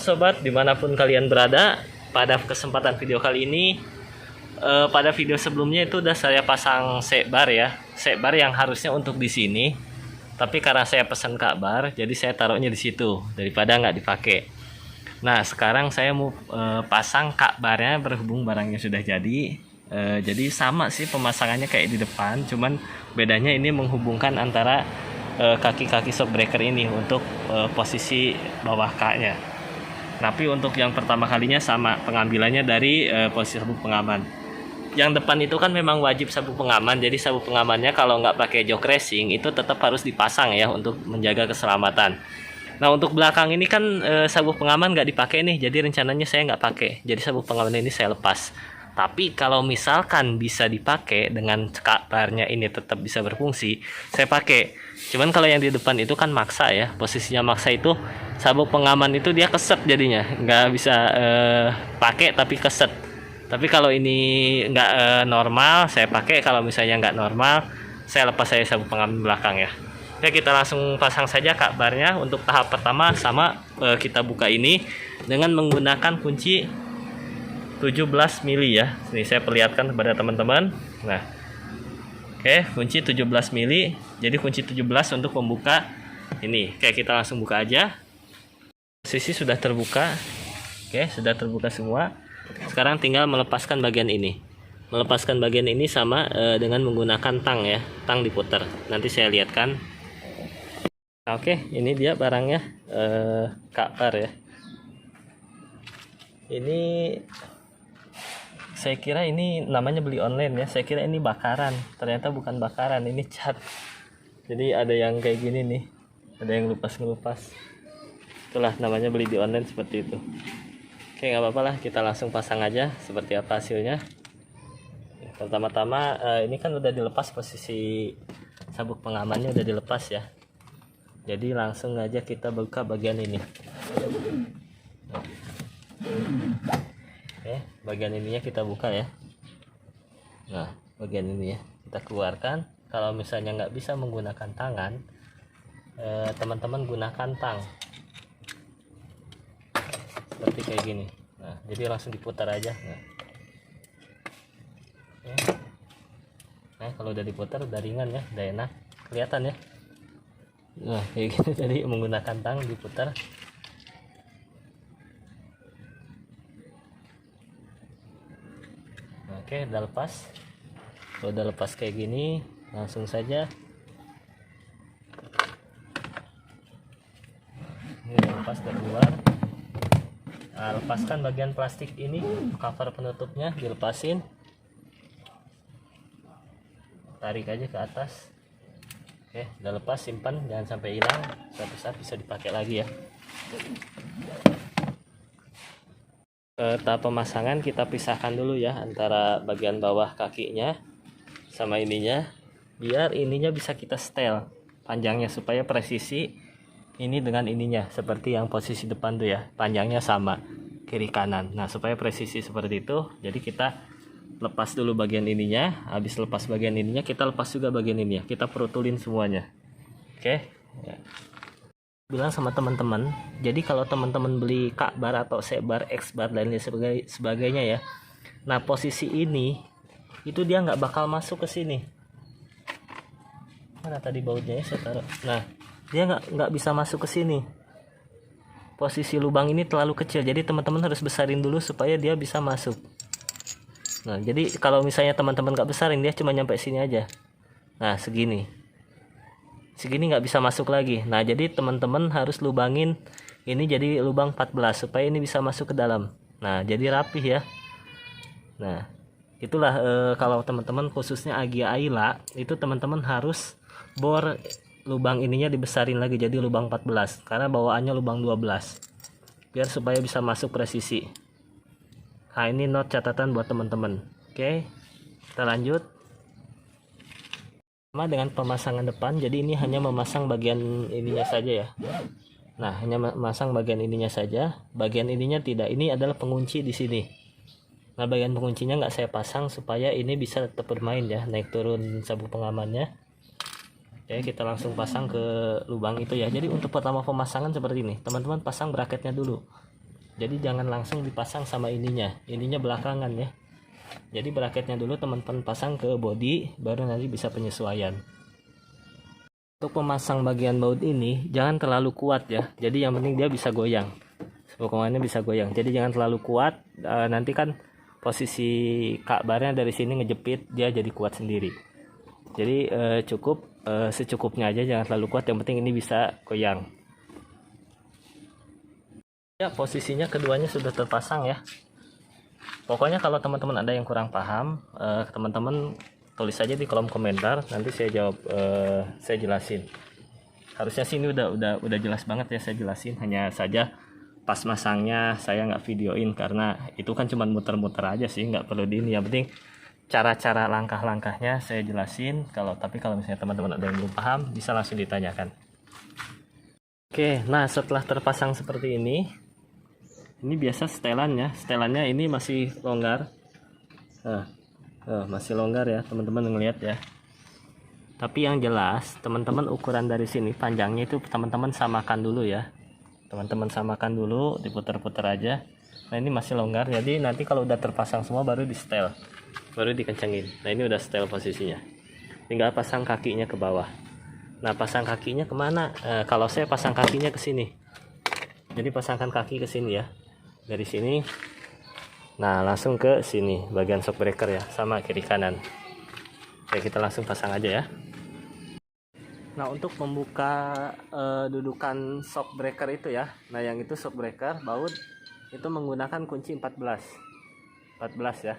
sobat, dimanapun kalian berada. Pada kesempatan video kali ini, pada video sebelumnya itu udah saya pasang sekbar ya, sekbar yang harusnya untuk di sini, tapi karena saya pesan kakbar, jadi saya taruhnya di situ daripada nggak dipakai. Nah sekarang saya mau pasang kakbarnya berhubung barangnya sudah jadi. Jadi sama sih pemasangannya kayak di depan, cuman bedanya ini menghubungkan antara kaki-kaki shockbreaker ini untuk posisi bawah kaknya. Tapi untuk yang pertama kalinya sama pengambilannya dari posisi sabuk pengaman. Yang depan itu kan memang wajib sabuk pengaman, jadi sabuk pengamannya kalau nggak pakai jok racing itu tetap harus dipasang ya untuk menjaga keselamatan. Nah untuk belakang ini kan sabuk pengaman nggak dipakai nih, jadi rencananya saya nggak pakai. Jadi sabuk pengaman ini saya lepas. Tapi kalau misalkan bisa dipakai dengan kakbarnya ini tetap bisa berfungsi, saya pakai. Cuman kalau yang di depan itu kan maksa ya, posisinya maksa itu sabuk pengaman itu dia keset jadinya, nggak bisa pakai tapi keset. Tapi kalau ini nggak normal, saya pakai. Kalau misalnya nggak normal, saya lepas saya sabuk pengaman belakang ya. Oke, kita langsung pasang saja kakbarnya. Untuk tahap pertama sama kita buka ini dengan menggunakan kunci 17 mili ya. Ini saya perlihatkan kepada teman-teman. Nah, oke, kunci 17 mili. Jadi kunci 17 untuk membuka ini. Oke, kita langsung buka aja. Posisi sudah terbuka. Oke, sudah terbuka semua. Sekarang tinggal melepaskan bagian ini. Melepaskan bagian ini sama dengan menggunakan tang ya. Tang diputar. Nanti saya lihatkan. Nah, oke, ini dia barangnya, kakbar ya. Ini saya kira ini namanya beli online ya. Saya kira ini bakaran, ternyata bukan bakaran, ini cat. Jadi ada yang kayak gini nih, ada yang ngelupas. Itulah namanya beli di online seperti itu. Oke, nggak apa-apa lah, kita langsung pasang aja seperti apa hasilnya. Pertama-tama ini kan udah dilepas, posisi sabuk pengamannya udah dilepas ya. Jadi langsung aja kita buka bagian ini. Oke, bagian ininya kita buka ya. Nah, bagian ini ya kita keluarkan. Kalau misalnya nggak bisa menggunakan tangan, teman-teman gunakan tang seperti kayak gini. Nah, jadi langsung diputar aja. Nah, kalau udah diputar udah ringan ya, udah enak, kelihatan ya. Nah, kayak gini. Jadi menggunakan tang diputar. Oke, udah lepas. Kalau udah lepas kayak gini, langsung saja ini udah lepas, udah keluar. Nah, lepaskan bagian plastik ini, cover penutupnya dilepasin, tarik aja ke atas. Oke, udah lepas, simpan, jangan sampai hilang. Suatu saat bisa dipakai lagi ya. Tahap pemasangan kita pisahkan dulu ya antara bagian bawah kakinya sama ininya, biar ininya bisa kita setel panjangnya supaya presisi ini dengan ininya seperti yang posisi depan tuh ya, panjangnya sama kiri kanan. Nah supaya presisi seperti itu, jadi kita lepas dulu bagian ininya. Habis lepas bagian ininya, kita lepas juga bagian ini ya, kita perutulin semuanya. Oke ya. Bilang sama teman-teman, jadi kalau teman-teman beli kakbar atau sekbar, X-bar dan lain sebagainya ya, nah posisi ini itu dia nggak bakal masuk ke sini. Mana tadi bautnya ya, saya taruh. Nah dia nggak bisa masuk ke sini. Posisi lubang ini terlalu kecil, jadi teman-teman harus besarin dulu supaya dia bisa masuk. Nah jadi kalau misalnya teman-teman nggak besarin, dia cuma nyampe sini aja. Nah segini nggak bisa masuk lagi. Nah jadi teman-teman harus lubangin ini jadi lubang 14 supaya ini bisa masuk ke dalam. Nah jadi rapih ya. Nah itulah kalau teman-teman khususnya Agia Ayla itu teman-teman harus bor lubang ininya dibesarin lagi jadi lubang 14 karena bawaannya lubang 12 biar supaya bisa masuk presisi. Nah ini not catatan buat teman-teman. Oke, kita lanjut. Sama dengan pemasangan depan, jadi ini hanya memasang bagian ininya saja ya. Nah hanya memasang bagian ininya saja, bagian ininya tidak. Ini adalah pengunci di sini. Nah bagian penguncinya nggak saya pasang supaya ini bisa tetap bermain ya, naik turun sabuk pengamannya. Oke, kita langsung pasang ke lubang itu ya. Jadi untuk pertama pemasangan seperti ini, teman-teman pasang bracketnya dulu. Jadi jangan langsung dipasang sama ininya belakangan ya. Jadi bracketnya dulu teman-teman pasang ke body, baru nanti bisa penyesuaian. Untuk memasang bagian baut ini jangan terlalu kuat ya, jadi yang penting dia bisa goyang, pokongannya bisa goyang, jadi jangan terlalu kuat. Nanti kan posisi kak barnya dari sini ngejepit, dia jadi kuat sendiri. Jadi cukup secukupnya aja, jangan terlalu kuat, yang penting ini bisa goyang ya. Posisinya keduanya sudah terpasang ya. Pokoknya kalau teman-teman ada yang kurang paham, teman-teman tulis saja di kolom komentar, nanti saya jawab, saya jelasin. Harusnya sini udah jelas banget ya saya jelasin, hanya saja pas masangnya saya nggak videoin karena itu kan cuma muter-muter aja sih, nggak perlu di ini. Yang penting cara-cara langkah-langkahnya saya jelasin. Tapi kalau misalnya teman-teman ada yang belum paham, bisa langsung ditanyakan. Oke, nah setelah terpasang seperti ini biasa setelannya ini masih longgar. Masih longgar ya teman-teman ngelihat ya. Tapi yang jelas teman-teman ukuran dari sini panjangnya itu teman-teman samakan dulu ya. Teman-teman samakan dulu, diputar-putar aja. Nah ini masih longgar, jadi nanti kalau udah terpasang semua baru di setel, baru dikencengin. Nah ini udah setel posisinya. Tinggal pasang kakinya ke bawah. Nah pasang kakinya kemana? Kalau saya pasang kakinya ke sini. Jadi pasangkan kaki ke sini ya. Dari sini. Nah langsung ke sini bagian shock breaker ya, sama kiri kanan. Oke, kita langsung pasang aja ya. Nah untuk membuka dudukan shock breaker itu ya, nah yang itu shock breaker baut itu menggunakan kunci 14 ya.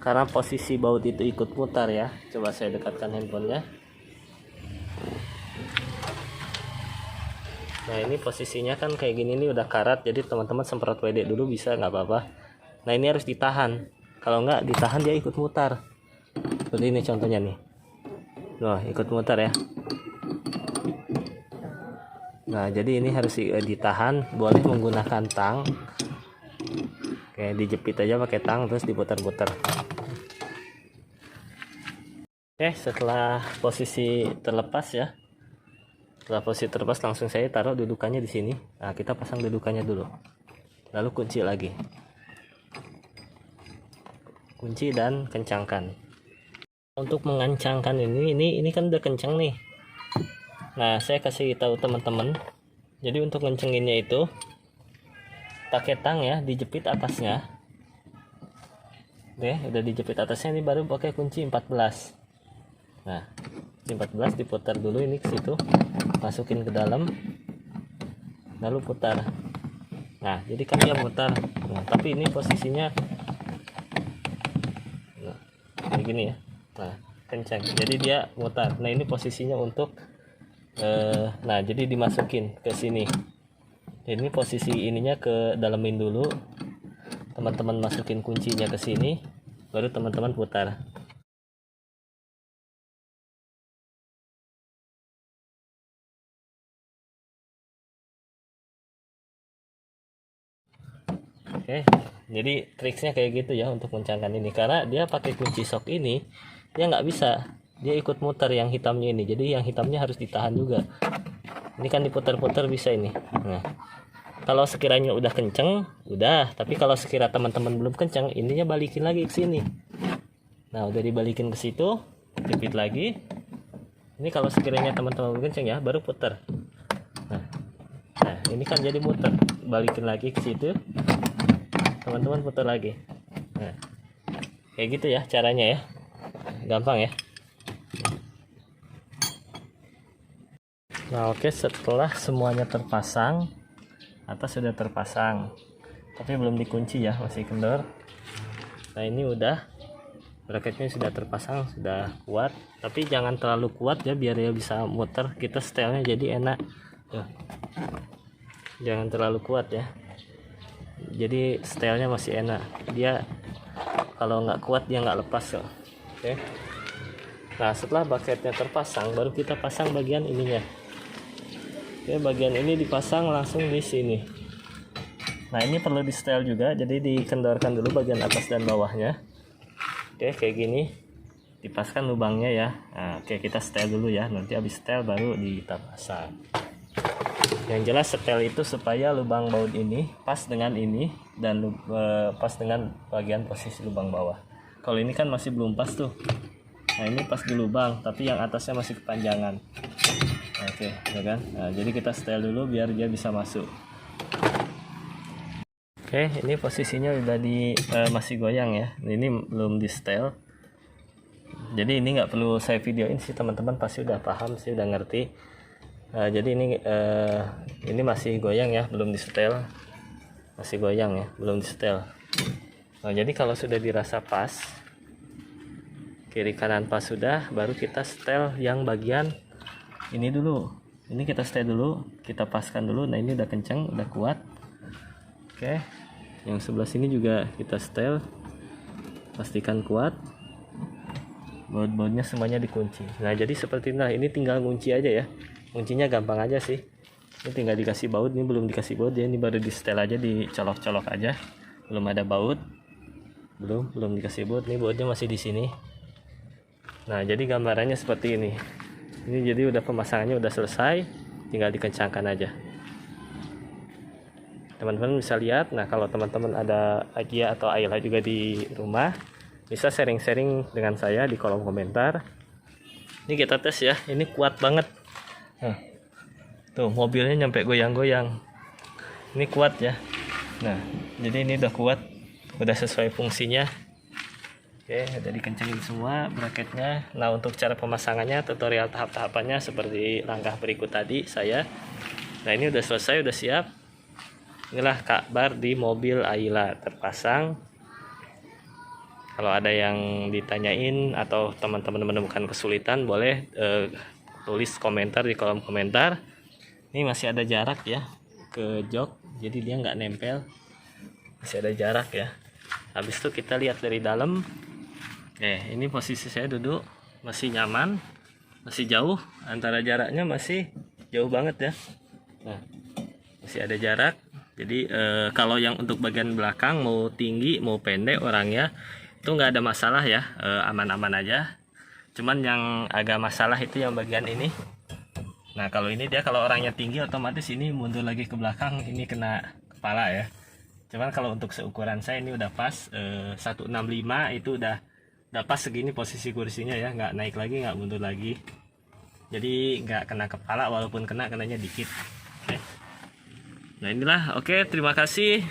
Karena posisi baut itu ikut putar ya. Coba saya dekatkan handphonenya. Nah ini posisinya kan kayak gini nih, udah karat, jadi teman-teman semprot WD dulu bisa, nggak apa-apa. Nah ini harus ditahan, kalau nggak ditahan dia ikut mutar. Seperti ini contohnya nih. Nah ikut mutar ya. Nah jadi ini harus ditahan, boleh menggunakan tang. Oke, dijepit aja pakai tang terus diputar-putar. Oke, setelah posisi terlepas ya. Setelah posisi terlepas langsung saya taruh dudukannya di sini. Nah, kita pasang dudukannya dulu. Lalu kunci lagi. Kunci dan kencangkan. Untuk mengencangkan ini kan udah kencang nih. Nah, saya kasih tahu teman-teman. Jadi untuk ngencenginnya itu pakai tang ya, dijepit atasnya. Oke, udah dijepit atasnya, ini baru pakai kunci 14. Nah, kunci 14 diputar dulu ini ke situ, masukin ke dalam, lalu putar. Nah, jadi kan dia mutar. Nah, tapi ini posisinya kayak gini ya. Nah, kencang. Jadi dia mutar. Nah, ini posisinya untuk nah, jadi dimasukin ke sini. Ini posisi ininya ke dalemin dulu, teman-teman masukin kuncinya ke sini, baru teman-teman putar. Oke, jadi triksnya kayak gitu ya untuk mengencangkan ini, karena dia pakai kunci shock ini dia nggak bisa, dia ikut muter yang hitamnya ini, jadi yang hitamnya harus ditahan juga. Ini kan diputar-putar bisa ini. Nah, kalau sekiranya udah kenceng, udah. Tapi kalau sekira teman-teman belum kenceng, ininya balikin lagi ke sini. Nah, udah dibalikin ke situ, jepit lagi. Ini kalau sekiranya teman-teman belum kenceng ya, baru putar. Nah, ini kan jadi muter, balikin lagi ke situ. Teman-teman putar lagi. Nah, kayak gitu ya caranya ya. Gampang ya. Nah, oke, setelah semuanya terpasang, atas sudah terpasang tapi belum dikunci ya, masih kendor. Nah ini udah, bracketnya sudah terpasang, sudah kuat, tapi jangan terlalu kuat ya biar dia bisa muter, kita setelnya jadi enak tuh. Jangan terlalu kuat ya, jadi setelnya masih enak, dia kalau nggak kuat dia nggak lepas kok. Oke. Nah setelah bracketnya terpasang baru kita pasang bagian ininya. Oke, bagian ini dipasang langsung di sini. Nah, ini perlu di setel juga, jadi dikendorkan dulu bagian atas dan bawahnya. Oke, kayak gini. Dipaskan lubangnya ya. Nah, oke, kita setel dulu ya. Nanti habis setel baru kita pasang. Yang jelas setel itu supaya lubang baut ini pas dengan ini dan pas dengan bagian posisi lubang bawah. Kalau ini kan masih belum pas tuh. Nah, ini pas di lubang, tapi yang atasnya masih kepanjangan. Oke, ya kan? Nah, jadi kita setel dulu biar dia bisa masuk. Oke, ini posisinya udah masih goyang ya. Ini belum di setel. Jadi ini nggak perlu saya videoin sih, teman-teman pasti udah paham sih, udah ngerti. Jadi ini masih goyang ya, belum disetel, masih goyang ya, belum disetel. Nah, jadi kalau sudah dirasa pas, kiri kanan pas sudah, baru kita setel yang bagian ini dulu. Ini kita setel dulu, kita paskan dulu. Nah, ini udah kencang, udah kuat. Oke, yang sebelah sini juga kita setel, pastikan kuat. Baut-bautnya semuanya dikunci. Nah, jadi seperti ini tinggal kunci aja ya. Kuncinya gampang aja sih. Ini tinggal dikasih baut, ini belum dikasih baut ya, ini baru di setel aja, dicolok-colok aja. Belum ada baut. Belum dikasih baut. Ini bautnya masih di sini. Nah, jadi gambarannya seperti ini. Ini jadi udah pemasangannya udah selesai, tinggal dikencangkan aja. Teman-teman bisa lihat. Nah, kalau teman-teman ada Agia atau Ayla juga di rumah, bisa sharing-sharing dengan saya di kolom komentar. Ini kita tes ya, ini kuat banget. Nah, tuh mobilnya nyampe goyang-goyang. Ini kuat ya. Nah, jadi ini udah kuat, udah sesuai fungsinya. Oke, udah dikencengin semua bracketnya. Nah, untuk cara pemasangannya, tutorial tahap-tahapannya seperti langkah berikut tadi saya. Nah, ini udah selesai, udah siap. Inilah Kak-bar di mobil Ayla terpasang. Kalau ada yang ditanyain atau teman-teman menemukan kesulitan, boleh tulis komentar di kolom komentar. Ini masih ada jarak ya ke jok, jadi dia nggak nempel, masih ada jarak ya. Habis itu kita lihat dari dalam. Ini posisi saya duduk masih nyaman, masih jauh, antara jaraknya masih jauh banget ya. Nah, masih ada jarak. Jadi kalau yang untuk bagian belakang mau tinggi mau pendek orangnya itu nggak ada masalah ya, aman-aman aja. Cuman yang agak masalah itu yang bagian ini. Nah, kalau ini dia kalau orangnya tinggi otomatis ini mundur lagi ke belakang, ini kena kepala ya. Cuman kalau untuk seukuran saya ini udah pas, 165 itu udah pas segini posisi kursinya ya, nggak naik lagi nggak mundur lagi. Jadi nggak kena kepala, walaupun kenanya dikit. Oke. Nah, inilah. Oke, terima kasih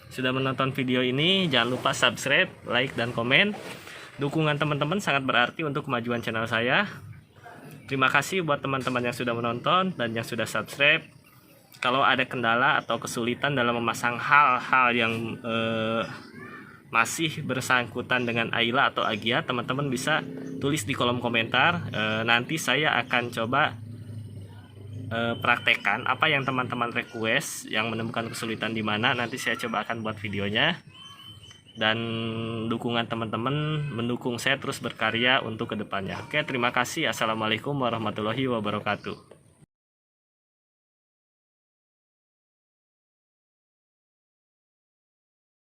sudah menonton video ini. Jangan lupa subscribe, like, dan komen. Dukungan teman-teman sangat berarti untuk kemajuan channel saya. Terima kasih buat teman-teman yang sudah menonton dan yang sudah subscribe. Kalau ada kendala atau kesulitan dalam memasang hal-hal yang masih bersangkutan dengan Ayla atau Agia, teman-teman bisa tulis di kolom komentar. Nanti saya akan coba praktekkan apa yang teman-teman request, yang menemukan kesulitan di mana. Nanti saya coba akan buat videonya. Dan dukungan teman-teman mendukung saya terus berkarya untuk kedepannya. Oke, terima kasih. Assalamualaikum warahmatullahi wabarakatuh.